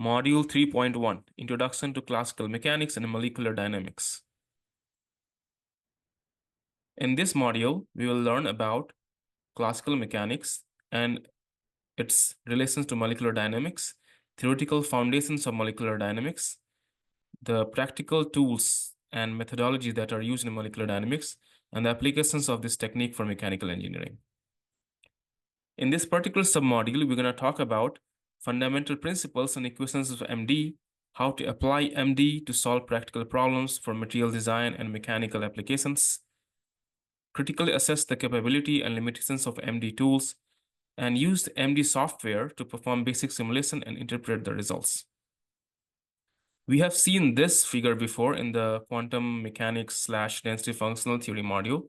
Module 3.1, Introduction to Classical Mechanics and Molecular Dynamics. In this module, we will learn about classical mechanics and its relations to molecular dynamics, theoretical foundations of molecular dynamics, the practical tools and methodology that are used in molecular dynamics, and the applications of this technique for mechanical engineering. In this particular submodule, we're going to talk about fundamental principles and equations of MD, how to apply MD to solve practical problems for material design and mechanical applications, critically assess the capability and limitations of MD tools, and use MD software to perform basic simulation and interpret the results. We have seen this figure before in the quantum mechanics / density functional theory module.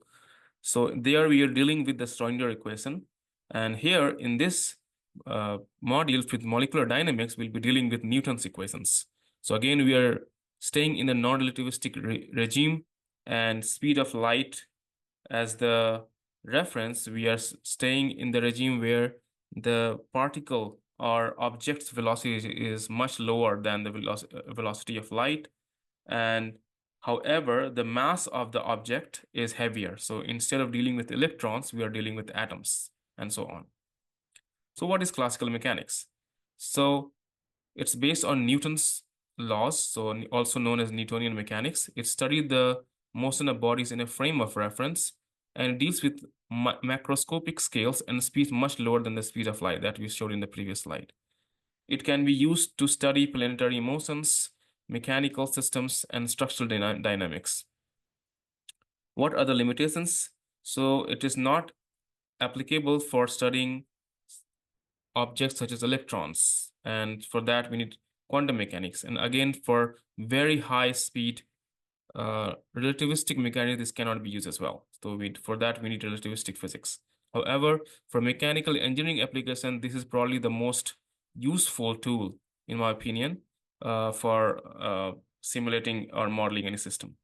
So there we are dealing with the Schrödinger equation. And here in this module with molecular dynamics, we'll be dealing with Newton's equations. So again, we are staying in the non-relativistic regime, and speed of light as the reference. We are staying in the regime where the particle or object's velocity is much lower than the velocity of light. And however, the mass of the object is heavier. So instead of dealing with electrons, we are dealing with atoms and so on. So what is classical mechanics? So it's based on Newton's laws, so also known as Newtonian mechanics. It studied the motion of bodies in a frame of reference, and it deals with macroscopic scales and speeds much lower than the speed of light that we showed in the previous slide. It can be used to study planetary motions, mechanical systems, and structural dynamics. What are the limitations? So it is not applicable for studying objects such as electrons, and for that we need quantum mechanics. And again, for very high speed relativistic mechanics, this cannot be used as well. So for that we need relativistic physics. However, for mechanical engineering application, this is probably the most useful tool, in my opinion, for simulating or modeling any system.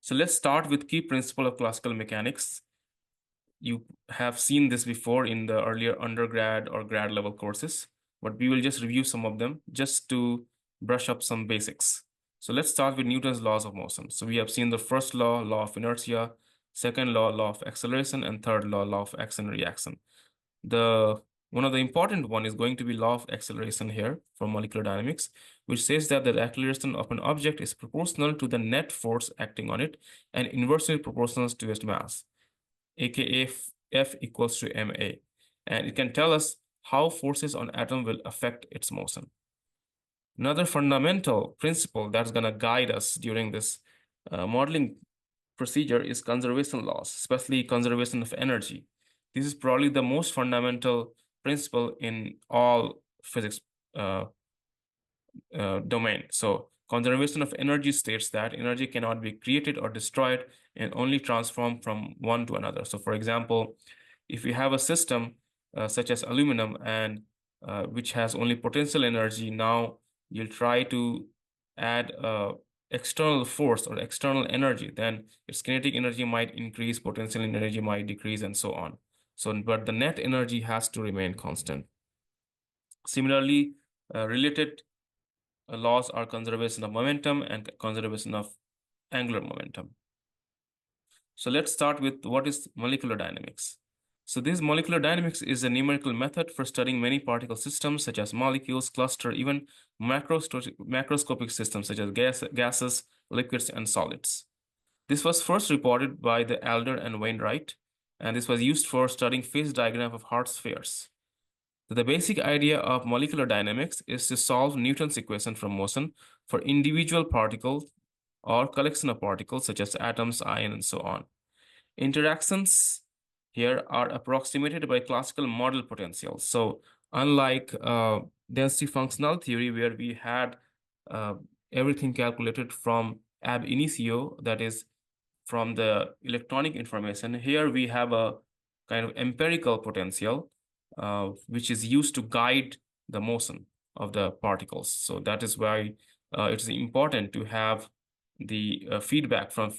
So let's start with key principle of classical mechanics. You have seen this before in the earlier undergrad or grad level courses, but we will just review some of them just to brush up some basics. So let's start with Newton's laws of motion. So we have seen the first law, law of inertia, second law, law of acceleration, and third law, law of action and reaction. One of the important one is going to be law of acceleration here from molecular dynamics, which says that the acceleration of an object is proportional to the net force acting on it and inversely proportional to its mass, aka F equals to ma. And it can tell us how forces on atom will affect its motion. Another fundamental principle that's going to guide us during this modeling procedure is conservation laws, especially conservation of energy. This is probably the most fundamental principle in all physics domain. So conservation of energy states that energy cannot be created or destroyed and only transformed from one to another. So for example, if you have a system such as aluminum and which has only potential energy, now you'll try to add external force or external energy, then its kinetic energy might increase, potential energy might decrease, and so on. So, but the net energy has to remain constant. Similarly, related laws are conservation of momentum and conservation of angular momentum. So let's start with what is molecular dynamics. So this molecular dynamics is a numerical method for studying many particle systems such as molecules, cluster, even macroscopic systems such as gases, liquids, and solids. This was first reported by the Adler and Wainwright, and this was used for studying phase diagram of hard spheres. So the basic idea of molecular dynamics is to solve Newton's equation for motion for individual particles or collection of particles such as atoms, ions, and so on. Interactions here are approximated by classical model potentials. So unlike density functional theory, where we had everything calculated from ab initio, that is from the electronic information, here we have a kind of empirical potential which is used to guide the motion of the particles. So that is why it's important to have the feedback from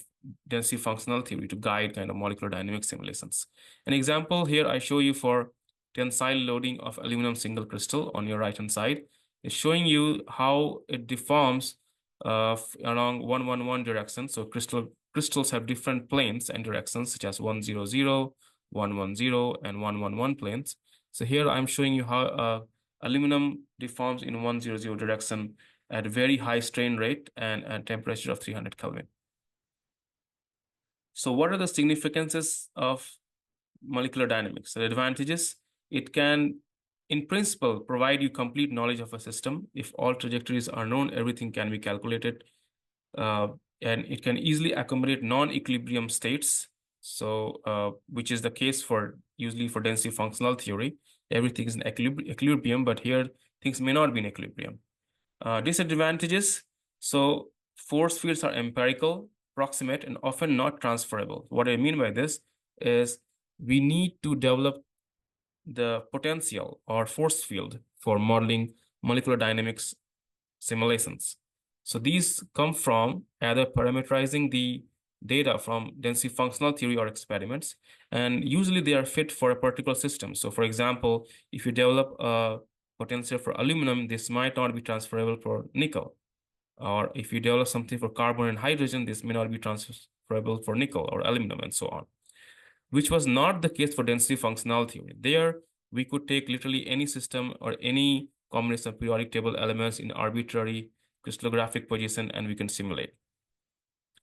density functional theory to guide kind of molecular dynamic simulations. An example here I show you for tensile loading of aluminum single crystal on your right hand side. It's showing you how it deforms along 111 direction. So crystals have different planes and directions, such as 100, 110, and 111 planes. So here I'm showing you how aluminum deforms in 100 direction at very high strain rate and at temperature of 300 Kelvin. So what are the significances of molecular dynamics? The advantages: it can, in principle, provide you complete knowledge of a system. If all trajectories are known, everything can be calculated, and it can easily accommodate non-equilibrium states. So, which is the case for usually for density functional theory. Everything is in equilibrium, but here things may not be in equilibrium. Disadvantages: so force fields are empirical, proximate, and often not transferable. What I mean by this is we need to develop the potential or force field for modeling molecular dynamics simulations. So these come from either parameterizing the data from density functional theory or experiments, and usually they are fit for a particular system. So for example, if you develop a potential for aluminum, this might not be transferable for nickel. Or if you develop something for carbon and hydrogen, this may not be transferable for nickel or aluminum, and so on, which was not the case for density functional theory. There, we could take literally any system or any combination of periodic table elements in arbitrary crystallographic position, and we can simulate.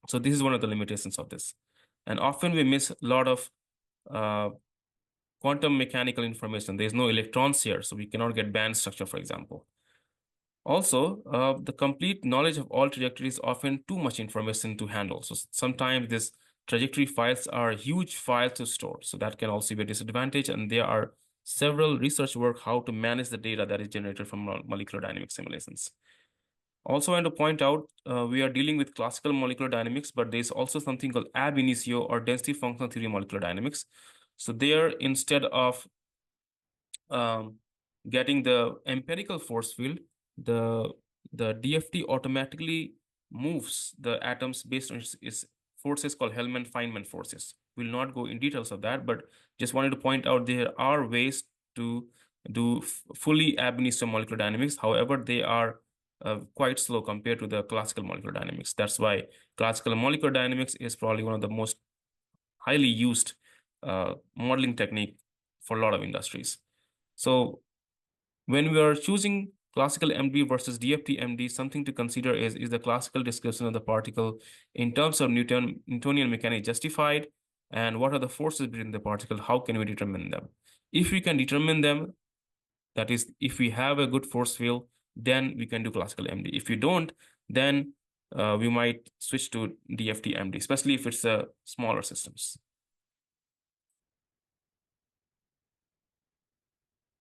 So this is one of the limitations of this. And often we miss a lot of quantum mechanical information. There's no electrons here, so we cannot get band structure, for example. Also, the complete knowledge of all trajectories is often too much information to handle. So sometimes these trajectory files are huge files to store. So that can also be a disadvantage. And there are several research work how to manage the data that is generated from molecular dynamics simulations. Also, I want to point out, we are dealing with classical molecular dynamics, but there's also something called ab initio or density functional theory molecular dynamics. So there, instead of getting the empirical force field, the DFT automatically moves the atoms based on its forces called Hellman-Feynman forces. We'll not go in details of that, but just wanted to point out there are ways to do fully ab initio molecular dynamics. However, they are quite slow compared to the classical molecular dynamics. That's why classical molecular dynamics is probably one of the most highly used modeling technique for a lot of industries. So when we are choosing classical MD versus DFT MD, something to consider is the classical description of the particle in terms of Newtonian mechanics justified, and what are the forces between the particle? How can we determine them? If we can determine them, that is, if we have a good force field, then we can do classical MD. If you don't, then we might switch to DFT MD, especially if it's smaller systems.